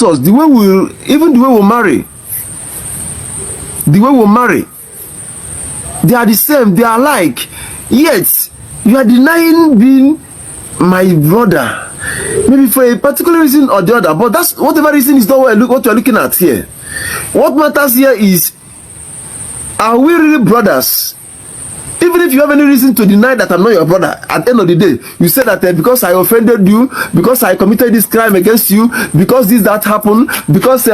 us, the way we marry, they are the same, they are alike. Yet you are denying being my brother, maybe for a particular reason or the other. But that's whatever reason is not what you are looking at here. What matters here is, are we really brothers? Even if you have any reason to deny that I'm not your brother, at the end of the day, you say that because I offended you, because I committed this crime against you, because that happened, because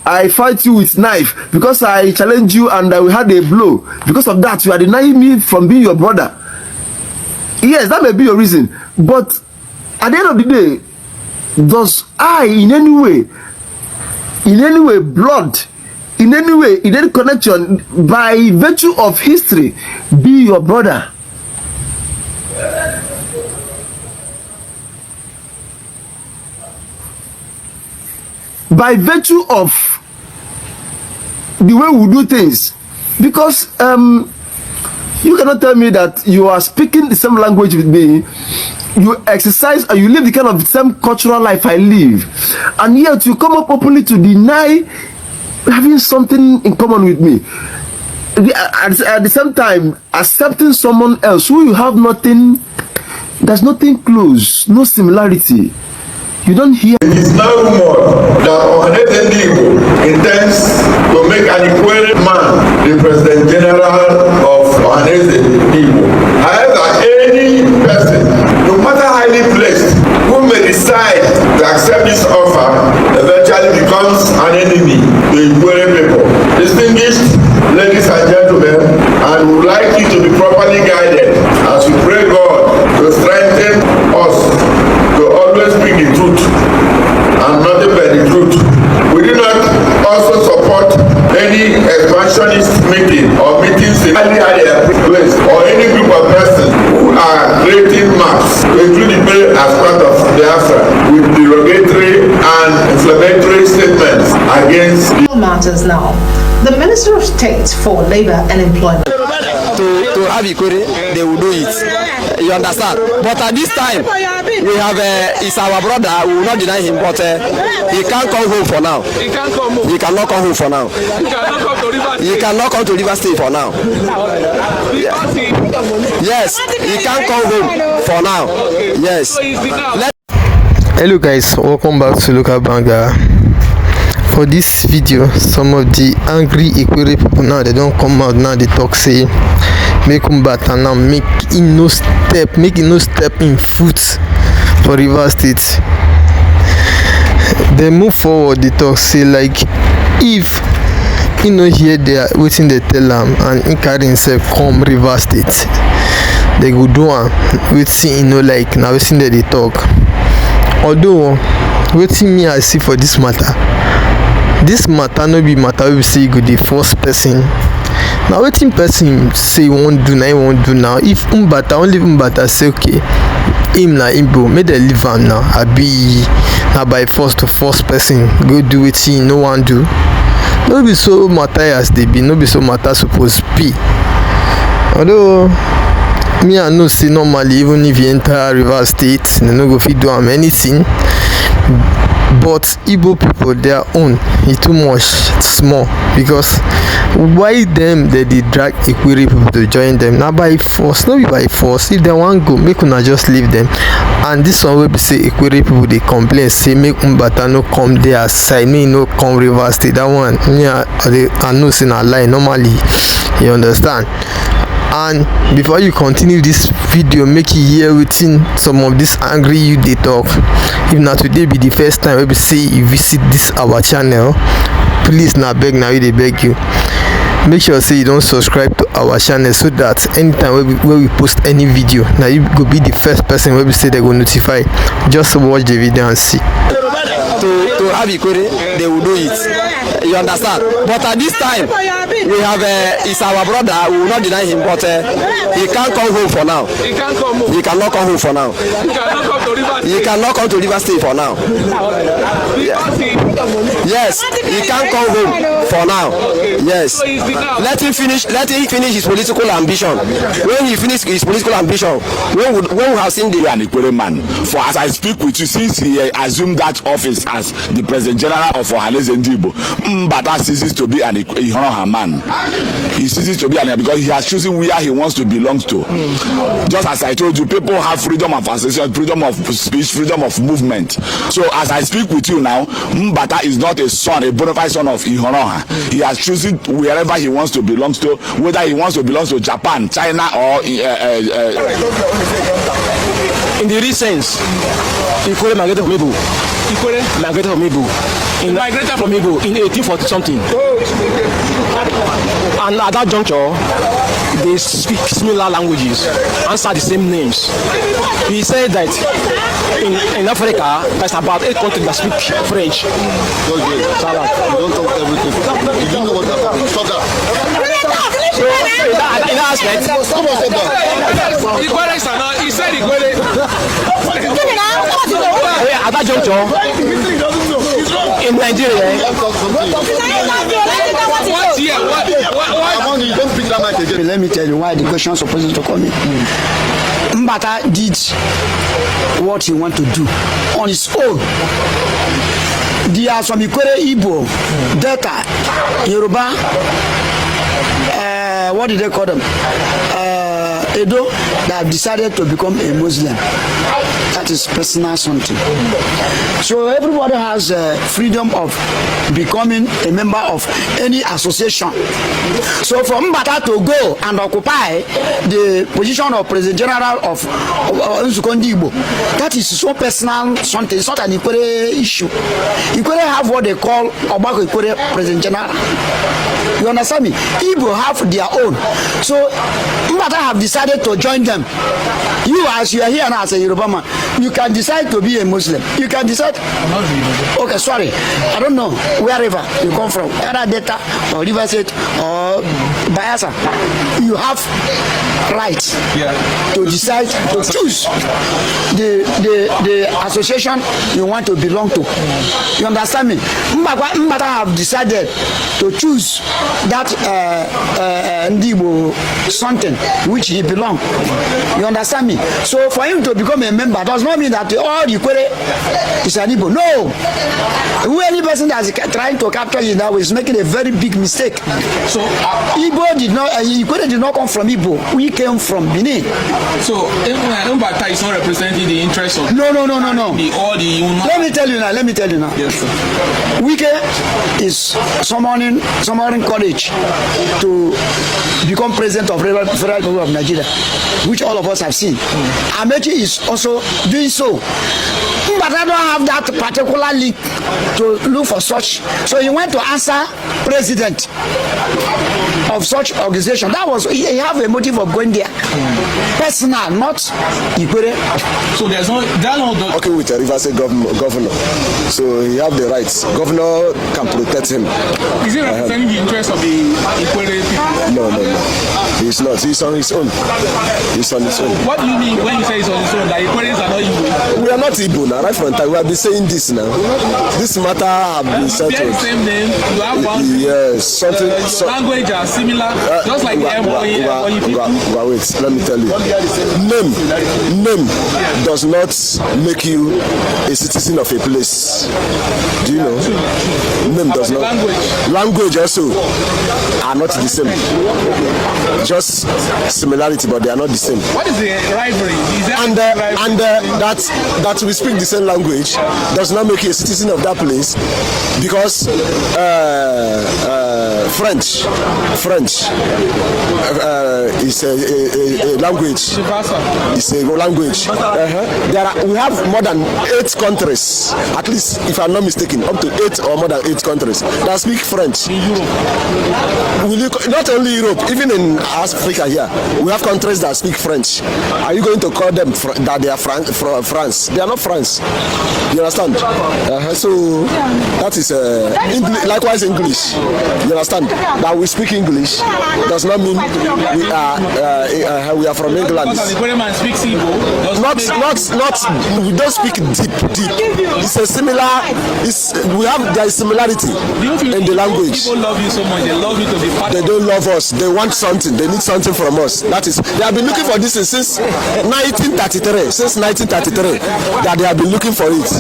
I fight you with knife, because I challenge you and we had a blow, because of that you are denying me from being your brother. Yes, that may be your reason, but at the end of the day, does I in any way blood, in any connection, by virtue of history, be your brother? By virtue of the way we do things, because you cannot tell me that you are speaking the same language with me, you exercise and you live the kind of same cultural life I live, and yet you come up openly to deny having something in common with me. At the same time, accepting someone else who you have nothing, there's nothing close, no similarity. You don't hear. It is now rumored that Ohanaeze Ndigbo intends to make an Ikwerre man the President General of Ohanaeze Ndigbo. However, any person, no matter highly placed, who may decide to accept this offer eventually becomes an enemy to Ikwerre people. Distinguished ladies and gentlemen, I would like you to be properly guided as we pray God to strengthen us to always speak the truth and nothing but the truth. We do not also support any expansionist meeting or meetings in any other place or any group of persons who are creating maps to include the bill as part of the answer with derogatory and inflammatory statements against matters now. The Minister of State for Labour and Employment. To have Ikwerre, they will do it. You understand? But at this time, we have it's our brother. We will not deny him, but he can't come home for now. He can't come home. He cannot come home for now. He cannot come to Rivers. He cannot come to Rivers State for now. Yes, he can't come home for now. Yes. Hello guys, welcome back to Local Banger. For this video, some of the angry Ikwerre people now, they don't come out now, they talk say make MBATA now make no step in foot for Rivers State. They move forward, they talk say like if you know here they are waiting, they tell him and he carry himself come Rivers State, they go do waiting, like now waiting that they talk. Although waiting me I see for this matter no be matter we say you go the first person. Now waiting person say won't do now. If only MBATA say okay, him na Igbo, make they leave him now. I be now by force to first person go do wetin no one do. No be so matter as they be, no be so matter supposed be. Although me I know say normally even if you enter Rivers State, they no go fit do am anything. But Igbo people, their own is too much small, because why them they drag Ikwerre people to join them now by force? No be by force. If they want go, make una just leave them. And this one will be say Ikwerre people they complain say make MBATA no come their side, me no come Rivers State. That one yeah, I know say na lie normally. You understand? And before you continue this video, make you hear within some of this angry you they talk. If not today be the first time we say you visit this our channel, please now beg now they beg you. Make sure say you don't subscribe to our channel so that anytime when we post any video, now you go be the first person where we say they go notify. Just watch the video and see. To have Ikwerre, they will do it. You understand? But at this time, we have it's our brother. We will not deny him, but he can't come home for now. He can't come home. He cannot come home for now. He cannot come to Rivers. He cannot come to Rivers State for now. Yes, he can't come home for now. Yes, let him finish his political ambition. When he finish his political ambition, when we have seen the an Ikwerre man. For as I speak with you, since he assumed that office as the President General of Ohanaeze Ndigbo, MBATA ceases to be an Ikwerre man. He ceases to be an, because he has chosen where he wants to belong to. Just as I told you, people have freedom of association, freedom of speech, freedom of movement. So as I speak with you now, MBATA is not a son, a bona fide son of Ikwerre. He has chosen wherever he wants to belong to, whether he wants to belong to Japan, China, or in the real sense, Ikwerre migrated from Igbo. Ikwerre migrated from Igbo. Migrated from Igbo in 1840 something. And at that juncture, they speak similar languages, answer the same names. He said that in Africa, there's about 8 countries that speak French. You don't talk everything. You don't know what happened. Stop that. So, in that aspect, Ikwerre SAGA, he said Ikwerre. at that juncture, in Nigeria, let me tell you why the question is supposed to come in. MBATA did what he wanted to do on his own. There are some Ikwerre Igbo, Delta, Yoruba, what did they call them? Edo, that have decided to become a Muslim. That is personal something. So everybody has freedom of becoming a member of any association. So for MBATA to go and occupy the position of President General of Ndigbo, that is so personal something. It's not an Ikwerre issue. Ikwerre have what they call Obako Ikwerre President General. You understand me? Igbo have their own. So MBATA have decided to join them. You, as you are here now as a Yoruba man, you can decide to be a Muslim. You can decide. Okay, sorry. I don't know wherever you come from, either Delta or River State or Bayelsa. You have right to decide to choose the association you want to belong to. You understand me? MBATA have decided to choose that Ndigbo something which he belong. You understand me? So for him to become a member does not mean that all Ikwerre is an Igbo. No. Any person that is trying to capture you now is making a very big mistake. So Igbo did not, Ikwerre did not come from Igbo. We came from Benin. So MBATA is not representing the interests of no. Let me tell you now. Yes, sir. Wike is summoning courage to become president of Federal Republic of Nigeria, which all of us have seen. Amechi is also doing so. But I don't have that particular link to look for such. So he went to answer president of such organization. That was, he have a motive of going there. Personal, not Ikwerre. So there's no okay with the River State governor. So he have the rights. Governor can protect him. Is he representing the interest of the Ikwerre people? No. He's not. He's on his own. What do you mean when you say he's on his own? That Ikwerres are not Igbo? We are not Igbo now, right from time. We have been saying this now. This matter have been settled. You bear the same name. You have one. Yes, something. Your language are similar, just like the Ebonyi people. Wait, let me tell you. Name does not make you a citizen of a place. Do you know? Name does not. Language also are not the same. Just similarity, but they are not the same. What is the rivalry? That we speak the same language does not make you a citizen of that place, because French is a language. It's a language. We have more than 8 countries, at least if I'm not mistaken, up to 8 or more than 8 countries that speak French. In Europe. Not only Europe, even in Africa here, we have countries that speak French. Are you going to call them that they are France? They are not France. You understand? So that is likewise English. You understand? That we speak English does not mean we are from England. Not we don't speak deep. It's a similar. There is similarity in the language. People love you so much. They love you to be part. They don't love us. They want something. They need something from us. That is. They have been looking for this since 1933. Since 1933, that they have been looking for it.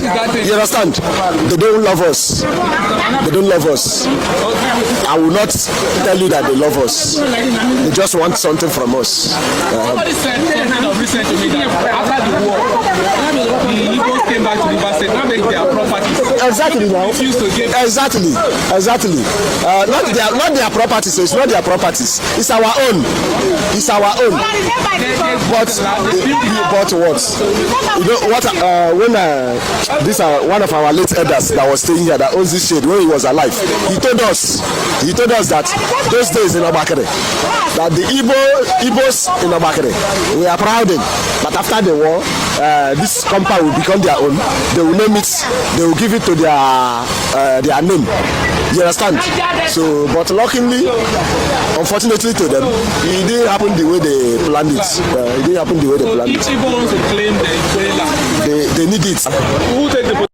You understand? They don't love us. They don't love us. I will not tell you that they love us. They just want something from us. Somebody said something of recent to me that after the war, the Igbos came back to the River State, now make their properties. Exactly now. Exactly. Not their properties. It's not their properties. It's our own. It's our own. But what? You know what? When one of our late elders that was staying here that owns this shade when he was alive, he told us that those days in Obakere, that the Igbos in Obakere, we are proud of, but after the war, this compound will become their own. They will name it. They will give it to their name. You understand? So, but luckily, unfortunately to them, it didn't happen the way they planned it. It didn't happen the way they planned it. If people want to claim the Ikwerre land, they need it. who take the